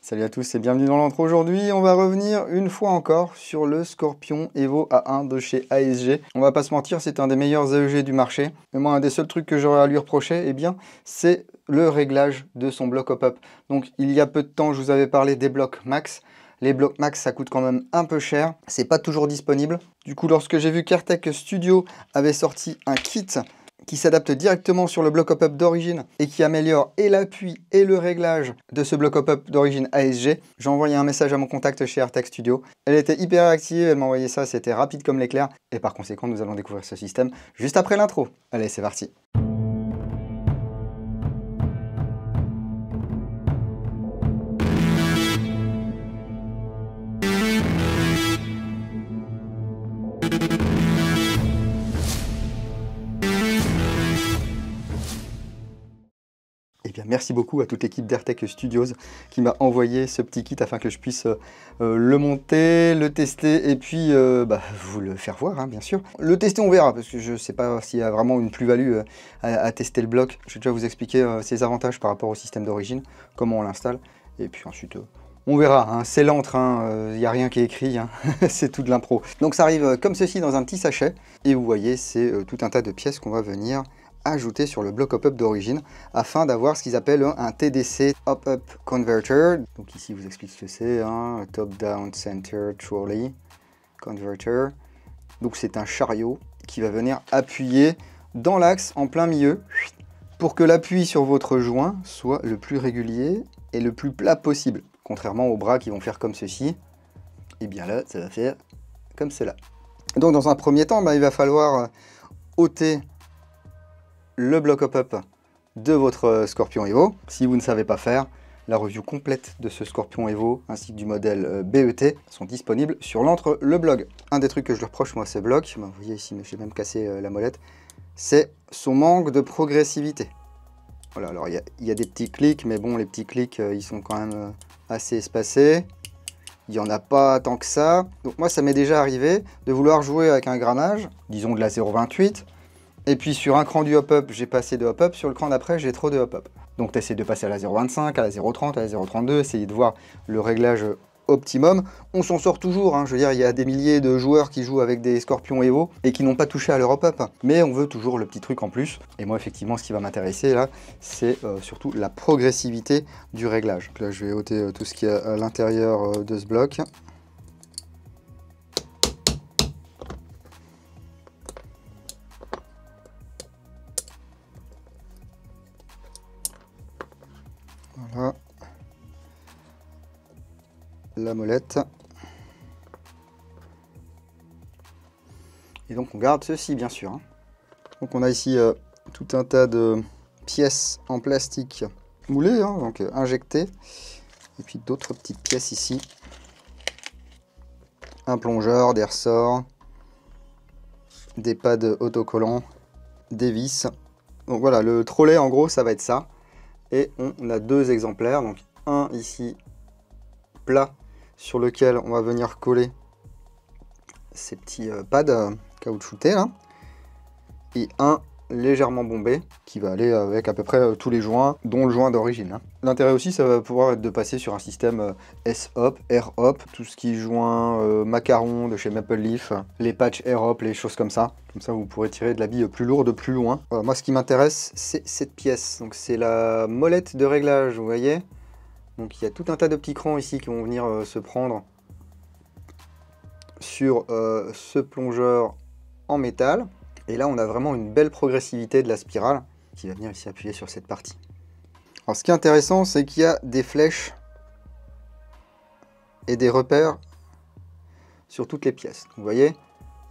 Salut à tous et bienvenue dans l'intro. Aujourd'hui, on va revenir une fois encore sur le Scorpion Evo A1 de chez ASG. On va pas se mentir, c'est un des meilleurs AEG du marché. Mais moi, un des seuls trucs que j'aurais à lui reprocher, eh bien, c'est le réglage de son bloc hop-up. Donc, il y a peu de temps, je vous avais parlé des blocs max. Les blocs max, ça coûte quand même un peu cher. C'est pas toujours disponible. Du coup, lorsque j'ai vu qu'Airtech Studio avait sorti un kit qui s'adapte directement sur le bloc hop-up d'origine et qui améliore et l'appui et le réglage de ce bloc hop-up d'origine ASG. J'ai envoyé un message à mon contact chez Airtech Studio. Elle était hyper réactive, elle m'a envoyé ça, c'était rapide comme l'éclair. Et par conséquent, nous allons découvrir ce système juste après l'intro. Allez, c'est parti. Eh bien, merci beaucoup à toute l'équipe d'Airtech Studios qui m'a envoyé ce petit kit afin que je puisse le monter, le tester et puis vous le faire voir, hein, bien sûr. Le tester, on verra, parce que je ne sais pas s'il y a vraiment une plus-value à tester le bloc. Je vais déjà vous expliquer ses avantages par rapport au système d'origine, comment on l'installe, et puis ensuite... on verra, hein, c'est l'antre, il n'y a rien qui est écrit, hein, c'est tout de l'impro. Donc ça arrive comme ceci dans un petit sachet, et vous voyez, c'est tout un tas de pièces qu'on va venir ajouter sur le bloc hop-up d'origine, afin d'avoir ce qu'ils appellent un TDC Hop-Up Converter. Donc ici, vous explique ce que c'est, hein, Top-Down Center Trolley Converter. Donc c'est un chariot qui va venir appuyer dans l'axe en plein milieu, pour que l'appui sur votre joint soit le plus régulier et le plus plat possible. Contrairement aux bras qui vont faire comme ceci, et bien là, ça va faire comme cela. Donc dans un premier temps, il va falloir ôter le bloc hop-up de votre Scorpion Evo. Si vous ne savez pas faire, la review complète de ce Scorpion Evo ainsi que du modèle BET sont disponibles sur l'antre, le blog. Un des trucs que je lui reproche, moi, à ce bloc, vous voyez ici, mais j'ai même cassé la molette, c'est son manque de progressivité. Voilà, alors il y a des petits clics, mais bon, les petits clics, ils sont quand même assez espacés. Il n'y en a pas tant que ça. Donc moi, ça m'est déjà arrivé de vouloir jouer avec un grammage, disons de la 0,28, et puis sur un cran du hop-up, j'ai passé de hop-up, sur le cran d'après, j'ai trop de hop-up. Donc tu essaies de passer à la 0,25, à la 0,30, à la 0,32, essayer de voir le réglage optimum. On s'en sort toujours, hein. Je veux dire, il y a des milliers de joueurs qui jouent avec des Scorpions Evo et qui n'ont pas touché à leur hop-up. Mais on veut toujours le petit truc en plus. Et moi, effectivement, ce qui va m'intéresser là, c'est surtout la progressivité du réglage. Donc là, je vais ôter tout ce qui est à l'intérieur de ce bloc. Voilà. La molette. Et donc on garde ceci bien sûr. Donc on a ici tout un tas de pièces en plastique moulées, hein, donc injectées. Et puis d'autres petites pièces ici. Un plongeur, des ressorts, des pads autocollants, des vis. Donc voilà, le trolley en gros ça va être ça. Et on a deux exemplaires, donc un ici plat sur lequel on va venir coller ces petits pads caoutchoutés là, et un légèrement bombé qui va aller avec à peu près tous les joints, dont le joint d'origine, hein. L'intérêt aussi, ça va pouvoir être de passer sur un système S-Hop, R-Hop, tout ce qui est joint macaron de chez Maple Leaf, les patchs R-Hop, les choses comme ça. Comme ça, vous pourrez tirer de la bille plus lourde, plus loin. Voilà, moi, ce qui m'intéresse, c'est cette pièce. Donc, c'est la molette de réglage, vous voyez. Donc, il y a tout un tas de petits crans ici qui vont venir se prendre sur ce plongeur en métal. Et là, on a vraiment une belle progressivité de la spirale qui va venir ici appuyer sur cette partie. Alors, ce qui est intéressant, c'est qu'il y a des flèches et des repères sur toutes les pièces. Vous voyez,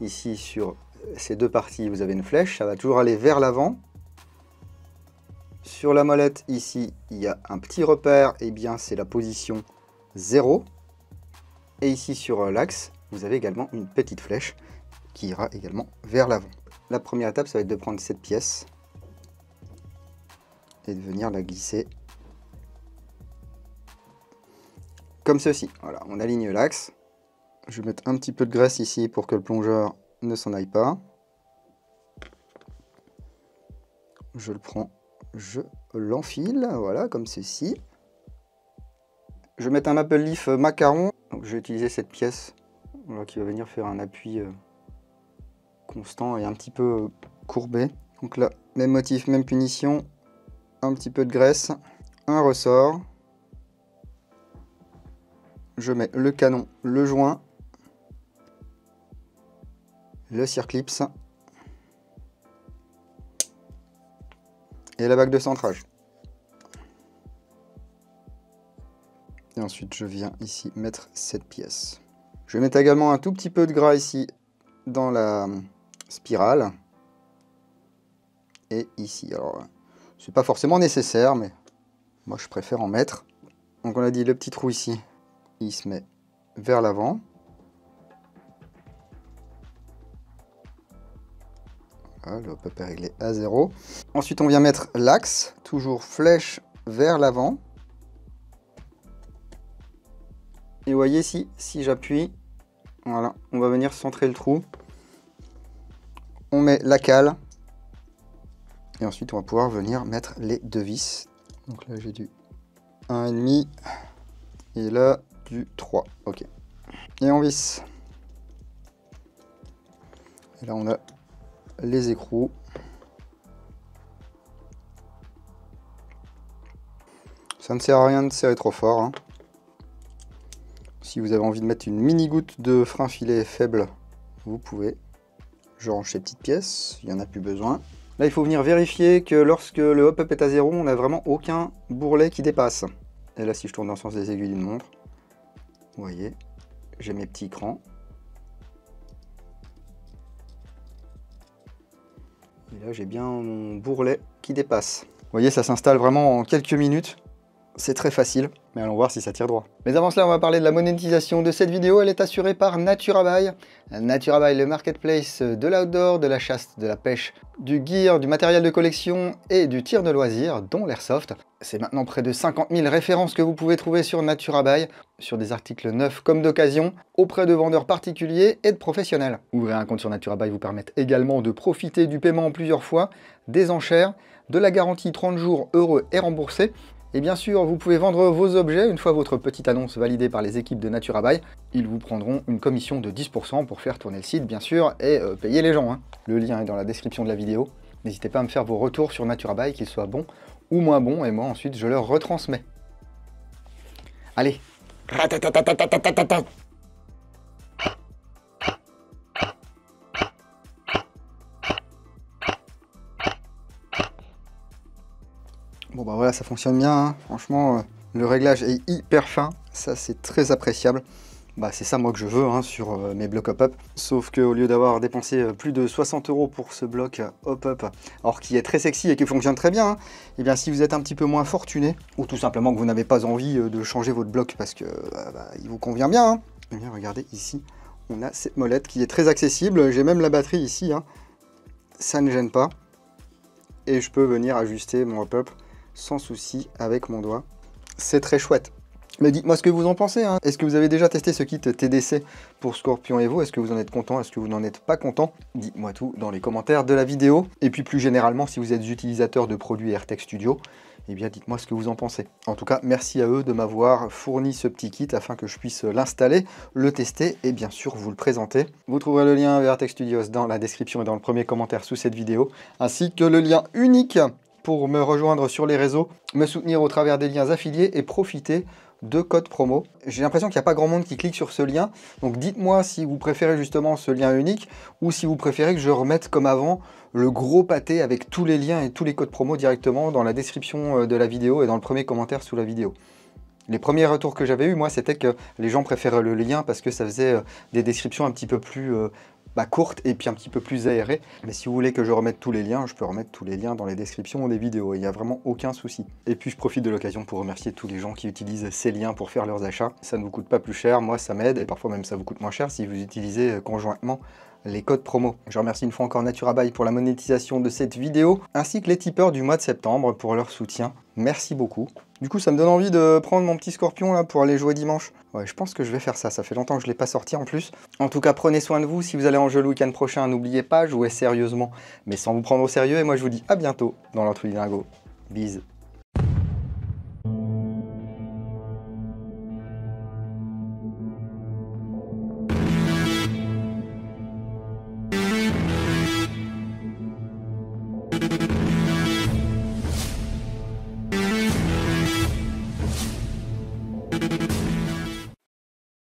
ici, sur ces deux parties, vous avez une flèche. Ça va toujours aller vers l'avant. Sur la molette, ici, il y a un petit repère. Et bien, c'est la position 0. Et ici, sur l'axe, vous avez également une petite flèche qui ira également vers l'avant. La première étape, ça va être de prendre cette pièce et de venir la glisser comme ceci. Voilà, on aligne l'axe. Je vais mettre un petit peu de graisse ici pour que le plongeur ne s'en aille pas. Je le prends, je l'enfile, voilà, comme ceci. Je vais mettre un Maple Leaf macaron. Donc, je vais utiliser cette pièce là, qui va venir faire un appui constant et un petit peu courbé. Donc là, même motif, même punition. Un petit peu de graisse, un ressort. Je mets le canon, le joint, le circlips et la bague de centrage. Et ensuite, je viens ici mettre cette pièce. Je vais mettre également un tout petit peu de gras ici dans la spirale. Et ici. Alors, c'est pas forcément nécessaire, mais moi, je préfère en mettre. Donc, on a dit le petit trou ici, il se met vers l'avant. Voilà, le hop-up est réglé à 0. Ensuite, on vient mettre l'axe, toujours flèche vers l'avant. Et vous voyez ici, si j'appuie, voilà, on va venir centrer le trou. On met la cale. Et ensuite, on va pouvoir venir mettre les deux vis. Donc là, j'ai du 1,5 et là, du 3. Ok. Et on visse. Et là, on a les écrous. Ça ne sert à rien de serrer trop fort, hein. Si vous avez envie de mettre une mini goutte de frein filet faible, vous pouvez. Je range ces petites pièces, il n'y en a plus besoin. Là, il faut venir vérifier que lorsque le hop-up est à 0, on n'a vraiment aucun bourrelet qui dépasse. Et là, si je tourne dans le sens des aiguilles d'une montre, vous voyez, j'ai mes petits crans. Et là, j'ai bien mon bourrelet qui dépasse. Vous voyez, ça s'installe vraiment en quelques minutes. C'est très facile, mais allons voir si ça tire droit. Mais avant cela, on va parler de la monétisation de cette vidéo. Elle est assurée par NaturaBuy. NaturaBuy, le marketplace de l'outdoor, de la chasse, de la pêche, du gear, du matériel de collection et du tir de loisirs, dont l'airsoft. C'est maintenant près de 50 000 références que vous pouvez trouver sur NaturaBuy, sur des articles neufs comme d'occasion, auprès de vendeurs particuliers et de professionnels. Ouvrir un compte sur NaturaBuy vous permet également de profiter du paiement en plusieurs fois, des enchères, de la garantie 30 jours heureux et remboursés. Et bien sûr, vous pouvez vendre vos objets une fois votre petite annonce validée par les équipes de NaturaBuy. Ils vous prendront une commission de 10% pour faire tourner le site, bien sûr, et payer les gens, hein. Le lien est dans la description de la vidéo. N'hésitez pas à me faire vos retours sur NaturaBuy, qu'ils soient bons ou moins bons, et moi ensuite je leur retransmets. Allez. Bon bah voilà, ça fonctionne bien, hein. Franchement, le réglage est hyper fin, ça c'est très appréciable. Bah c'est ça moi que je veux, hein, sur mes blocs hop-up. Sauf qu'au lieu d'avoir dépensé plus de 60 € pour ce bloc hop-up, alors qui est très sexy et qui fonctionne très bien, hein, et bien si vous êtes un petit peu moins fortuné, ou tout simplement que vous n'avez pas envie de changer votre bloc parce que il vous convient bien, hein, et bien regardez ici, on a cette molette qui est très accessible, j'ai même la batterie ici, hein, ça ne gêne pas, et je peux venir ajuster mon hop-up sans souci avec mon doigt. C'est très chouette. Mais dites-moi ce que vous en pensez, hein. Est-ce que vous avez déjà testé ce kit TDC pour Scorpion Evo? Est-ce que vous en êtes content? Est-ce que vous n'en êtes pas content? Dites-moi tout dans les commentaires de la vidéo. Et puis plus généralement, si vous êtes utilisateur de produits AirTech Studio, eh bien dites-moi ce que vous en pensez. En tout cas, merci à eux de m'avoir fourni ce petit kit afin que je puisse l'installer, le tester et bien sûr vous le présenter. Vous trouverez le lien vers AirTech Studios dans la description et dans le premier commentaire sous cette vidéo, ainsi que le lien unique pour me rejoindre sur les réseaux, me soutenir au travers des liens affiliés et profiter de codes promo. J'ai l'impression qu'il n'y a pas grand monde qui clique sur ce lien, donc dites-moi si vous préférez justement ce lien unique ou si vous préférez que je remette comme avant le gros pâté avec tous les liens et tous les codes promo directement dans la description de la vidéo et dans le premier commentaire sous la vidéo. Les premiers retours que j'avais eu, moi, c'était que les gens préféraient le lien parce que ça faisait des descriptions un petit peu plus courtes et puis un petit peu plus aérées. Mais si vous voulez que je remette tous les liens, je peux remettre tous les liens dans les descriptions des vidéos. Il n'y a vraiment aucun souci. Et puis je profite de l'occasion pour remercier tous les gens qui utilisent ces liens pour faire leurs achats. Ça ne vous coûte pas plus cher, moi ça m'aide et parfois même ça vous coûte moins cher si vous utilisez conjointement les codes promo. Je remercie une fois encore NaturaBuy pour la monétisation de cette vidéo, ainsi que les tipeurs du mois de septembre pour leur soutien. Merci beaucoup. Du coup, ça me donne envie de prendre mon petit Scorpion là pour aller jouer dimanche. Ouais, je pense que je vais faire ça. Ça fait longtemps que je ne l'ai pas sorti en plus. En tout cas, prenez soin de vous. Si vous allez en jeu le week-end prochain, n'oubliez pas, jouez sérieusement, mais sans vous prendre au sérieux. Et moi, je vous dis à bientôt dans l'Entre-Dingo. Bise.